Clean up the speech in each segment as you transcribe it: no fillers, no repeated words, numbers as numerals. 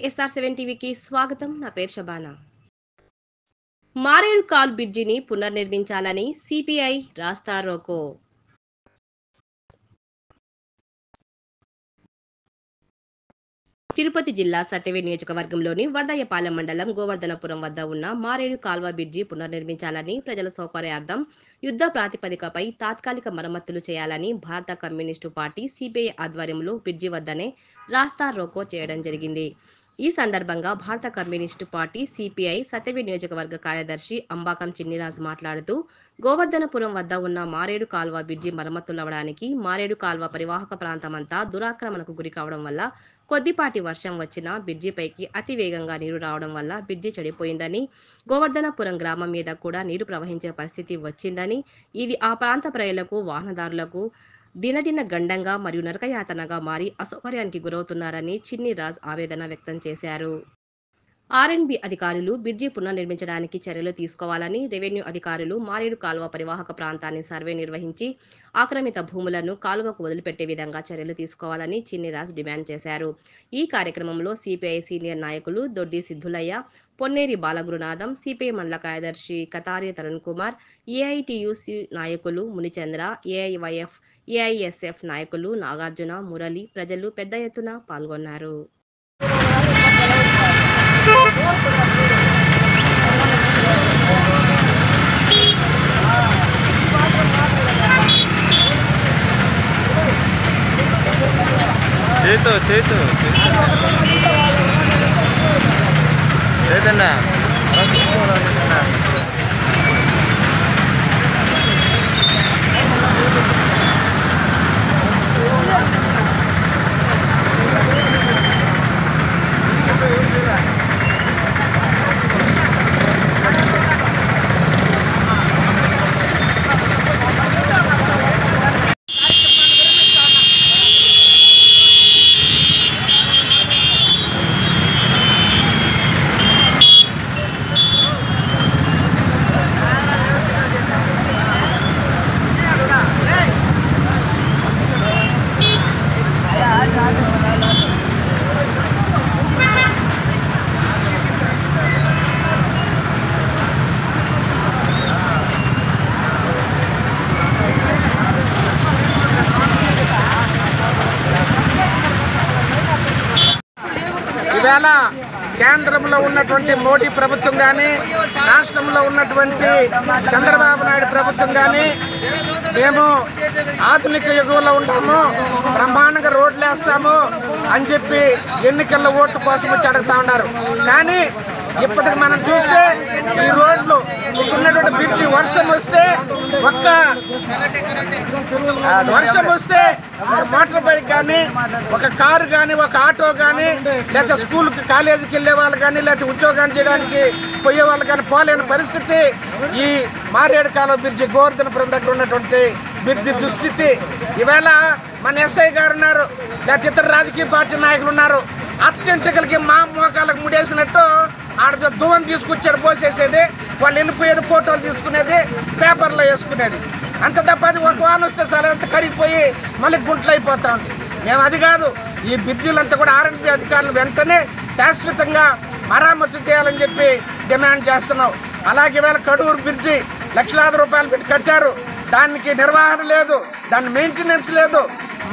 SR7 టీవీకి స్వాగతం. నా పేరు శబానా. మారేడు కాల్ బ్రిడ్జిని పునర్నిర్మించాలని సిపిఐ రాస్తారోకో. తిరుపతి జిల్లా సత్యవేడ్ నియోజకవర్గంలోని వరదయ్యపాలెం మండలం గోవర్ధనపురం వద్ద ఉన్న మారేడు కాల్వ బ్రిడ్జి పునర్నిర్మించాలని, ప్రజల సౌకర్యార్థం యుద్ధ ప్రాతిపదికపై తాత్కాలిక మరమ్మతులు చేయాలని భారత కమ్యూనిస్టు పార్టీ సిపిఐ ఆధ్వర్యంలో బ్రిడ్జి వద్దనే రాస్తా రోకో చేయడం జరిగింది. ఈ సందర్భంగా భారత కమ్యూనిస్టు పార్టీ సిపిఐ సత్యవేడ్ నియోజకవర్గ కార్యదర్శి అంబాకం చిన్నిరాజు మాట్లాడుతూ, గోవర్ధనపురం వద్ద ఉన్న మారేడు కాల్వ బ్రిడ్జి మరమ్మతులవడానికి మారేడు కాల్వ పరివాహక ప్రాంతమంతా దురాక్రమణకు గురి కావడం వల్ల కొద్దిపాటి వర్షం వచ్చినా బ్రిడ్జిపైకి అతి వేగంగా నీరు రావడం వల్ల బ్రిడ్జి చెడిపోయిందని, గోవర్ధనపురం గ్రామం మీద కూడా నీరు ప్రవహించే పరిస్థితి వచ్చిందని, ఇది ఆ ప్రాంత ప్రజలకు, వాహనదారులకు దినదిన గండంగా మరియు నరకయాతనగా మారి అసౌకర్యానికి గురవుతున్నారని చిన్నిరాజ్ ఆవేదన వ్యక్తం చేశారు. ఆర్ఎండ్బి అధికారులు బ్రిడ్జి పునర్నిర్మించడానికి చర్యలు తీసుకోవాలని, రెవెన్యూ అధికారులు మారేడు కాలువ పరివాహక ప్రాంతాన్ని సర్వే నిర్వహించి ఆక్రమిత భూములను కాలువకు వదిలిపెట్టే విధంగా చర్యలు తీసుకోవాలని చిన్నిరాజ్ డిమాండ్ చేశారు. ఈ కార్యక్రమంలో సిపిఐ సీనియర్ నాయకులు దొడ్డి సిద్ధులయ్య, పొన్నేరి బాలగురునాథం, సిపిఐ మండల కార్యదర్శి కతారి తరుణ్ కుమార్, ఏఐటియుసి నాయకులు మునిచంద్ర, ఏఐవైఎఫ్, ఏఐఎస్ఎఫ్ నాయకులు నాగార్జున, మురళి, ప్రజలు పెద్ద ఎత్తున పాల్గొన్నారు. ఈవేళ కేంద్రంలో ఉన్నటువంటి మోడీ ప్రభుత్వం కానీ, రాష్ట్రంలో ఉన్నటువంటి చంద్రబాబు నాయుడు ప్రభుత్వం కానీ, మేము ఆధునిక యుగంలో ఉంటాము, బ్రహ్మాండంగా రోడ్లు వేస్తాము అని చెప్పి ఎన్నికల్లో ఓట్ల కోసం వచ్చి అడుగుతా ఉన్నారు. కానీ ఇప్పటికి మనం చూస్తే ఈ రోడ్లు ఉన్నటువంటి బ్రిడ్జి వర్షం వస్తే ఒక మోటార్ బైక్ కానీ, ఒక కారు కానీ, ఒక ఆటో కానీ, లేకపోతే స్కూల్కి కాలేజీకి వెళ్ళే వాళ్ళు కానీ, లేకపోతే ఉద్యోగాలు చేయడానికి పోయే వాళ్ళు కానీ పోలేని పరిస్థితి ఈ మారేడు కాలువ బ్రిడ్జి గోవర్ధనపురం దగ్గర ఉన్నటువంటి బ్రిడ్జి దుస్థితి. ఈవేళ మన ఎస్ఐ గారు ఉన్నారు, లేకపోతే ఇతర రాజకీయ పార్టీ నాయకులు ఉన్నారు, అత్యంటికలకి మా మోకాలకు ముడేసినట్టు ఆడ దువ్వం తీసుకొచ్చాడు పోసేసేది, వాళ్ళు వెళ్ళిపోయేది, ఫోటోలు తీసుకునేది, పేపర్లో వేసుకునేది. అంత తప్ప అది ఒక వాన వస్తే చాలా అంతా కరిగిపోయి మళ్ళీ గుంట్లు అయిపోతా ఉంది. మేము అది కాదు, ఈ బ్రిడ్జిలంతా కూడా ఆర్ఎండ్బి అధికారులు వెంటనే శాశ్వతంగా మరామత్తు చేయాలని చెప్పి డిమాండ్ చేస్తున్నాం. అలాగే వేళ కడూరు బ్రిడ్జి లక్షలాది రూపాయలు పెట్టి కట్టారు, దానికి నిర్వహణ లేదు, దాని మెయింటెనెన్స్ లేదు,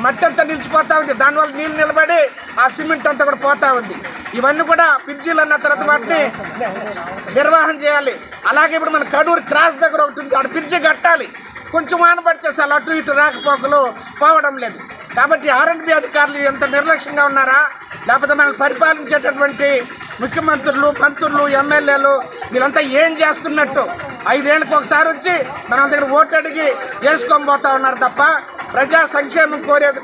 మట్టి అంతా నిలిచిపోతా ఉంది, దానివల్ల నీళ్ళు నిలబడి ఆ సిమెంట్ అంతా కూడా పోతా ఉంది. ఇవన్నీ కూడా బ్రిడ్జీలు అన్న తర్వాత వాటిని నిర్వహణ చేయాలి. అలాగే ఇప్పుడు మన కడూరు క్రాస్ దగ్గర ఒకటి ఉంది, అక్కడ బ్రిడ్జి కట్టాలి. కొంచెం వాన పడితే అసలు అటు ఇటు రాకపోకలు పోవడం లేదు. కాబట్టి ఆర్ఎండ్బి అధికారులు ఎంత నిర్లక్ష్యంగా ఉన్నారా, లేకపోతే మనల్ని పరిపాలించేటటువంటి ముఖ్యమంత్రులు, మంత్రులు, ఎమ్మెల్యేలు వీళ్ళంతా ఏం చేస్తున్నట్టు 5 ఏళ్ళకి ఒకసారి వచ్చి మన దగ్గర ఓటు అడిగి వేసుకొని పోతా ఉన్నారు తప్ప ప్రజా సంక్షేమం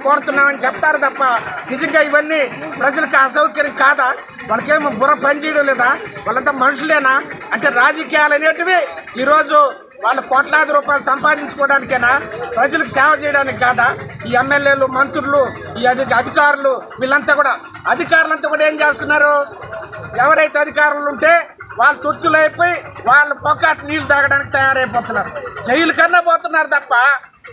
కోరుతున్నామని చెప్తారు తప్ప నిజంగా ఇవన్నీ ప్రజలకు అసౌకర్యం కాదా? వాళ్ళకేమో బుర్ర పనిచేయడం లేదా? వాళ్ళంతా మనుషులేనా? అంటే రాజకీయాలు అనేటివి ఈరోజు వాళ్ళు కోట్లాది రూపాయలు సంపాదించుకోవడానికేనా, ప్రజలకు సేవ చేయడానికి కాదా? ఈ ఎమ్మెల్యేలు, మంత్రులు, ఈ అధికారులు వీళ్ళంతా కూడా అధికారులంతా కూడా ఏం చేస్తున్నారు? ఎవరైతే అధికారులు ఉంటే వాళ్ళు తొత్తులైపోయి వాళ్ళు పొక్కాటి నీళ్లు తాగడానికి తయారైపోతున్నారు, జైలు కన్నా పోతున్నారు తప్ప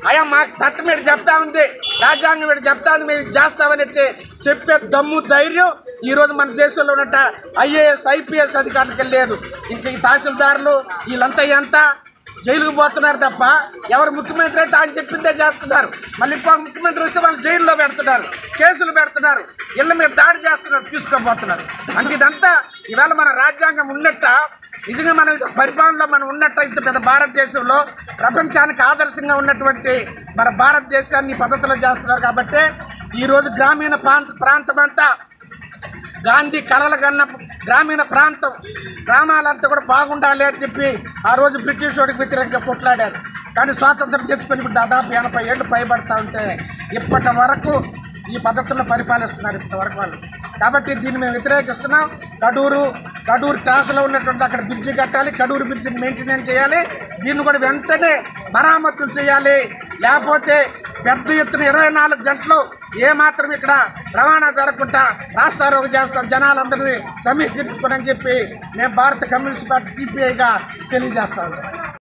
అయ్యా మాకు చట్టం ఏంటి చెప్తా ఉంది, రాజ్యాంగం ఏంటి చెప్తా ఉంది, మేము చేస్తామని చెప్పే దమ్ము ధైర్యం ఈరోజు మన దేశంలో ఉన్నట్ట ఐఏఎస్ ఐపీఎస్ అధికారులకి లేదు. ఇంకా ఈ తహసీల్దారులు వీళ్ళంతా ఎంత జైలుకు పోతున్నారు తప్ప ఎవరు ముఖ్యమంత్రి అయితే ఆయన చెప్పిందే చేస్తున్నారు. మళ్ళీ ఇంకొక ముఖ్యమంత్రి వస్తే వాళ్ళు జైల్లో పెడుతున్నారు, కేసులు పెడుతున్నారు, ఇళ్ళ మీద దాడి చేస్తున్నారు, తీసుకోబోతున్నారు. అంటే ఇదంతా ఈవేళ మన రాజ్యాంగం ఉన్నట్ట, నిజంగా మన పరిపాలనలో మనం ఉన్నట్ట, ఇంత పెద్ద భారతదేశంలో ప్రపంచానికి ఆదర్శంగా ఉన్నటువంటి మన భారతదేశాన్ని ఈ పద్ధతిలో చేస్తున్నారు. కాబట్టి ఈరోజు గ్రామీణ ప్రాంతం అంతా గాంధీ కలలు కన్న గ్రామీణ ప్రాంతం గ్రామాలంతా కూడా బాగుండాలి అని చెప్పి ఆ రోజు బ్రిటిష్ వాడికి వ్యతిరేకంగా కొట్లాడారు. కానీ స్వాతంత్రం తెచ్చుకొని ఇప్పుడు దాదాపు 80 ఏళ్ళు పైబడతా ఉంటే ఇప్పటి వరకు ఈ పద్ధతుల్లో పరిపాలిస్తున్నారు ఇప్పటివరకు వాళ్ళు. కాబట్టి దీన్ని మేము వ్యతిరేకిస్తున్నాం. కడూరు క్రాస్లో ఉన్నటువంటి అక్కడ బ్రిడ్జి కట్టాలి, కడూరు బ్రిడ్జిని మెయింటెనెన్స్ చేయాలి, దీన్ని కూడా వెంటనే మరామతులు చేయాలి. లేకపోతే పెద్ద ఎత్తున 24 గంటలు ఏమాత్రం ఇక్కడ రవాణా జరగకుండా రాస్తారోకో చేస్తాం, జనాలందరినీ సమీకరించుకోనని చెప్పి మేము భారత కమ్యూనిస్ట్ పార్టీ సిపిఐగా తెలియజేస్తాము.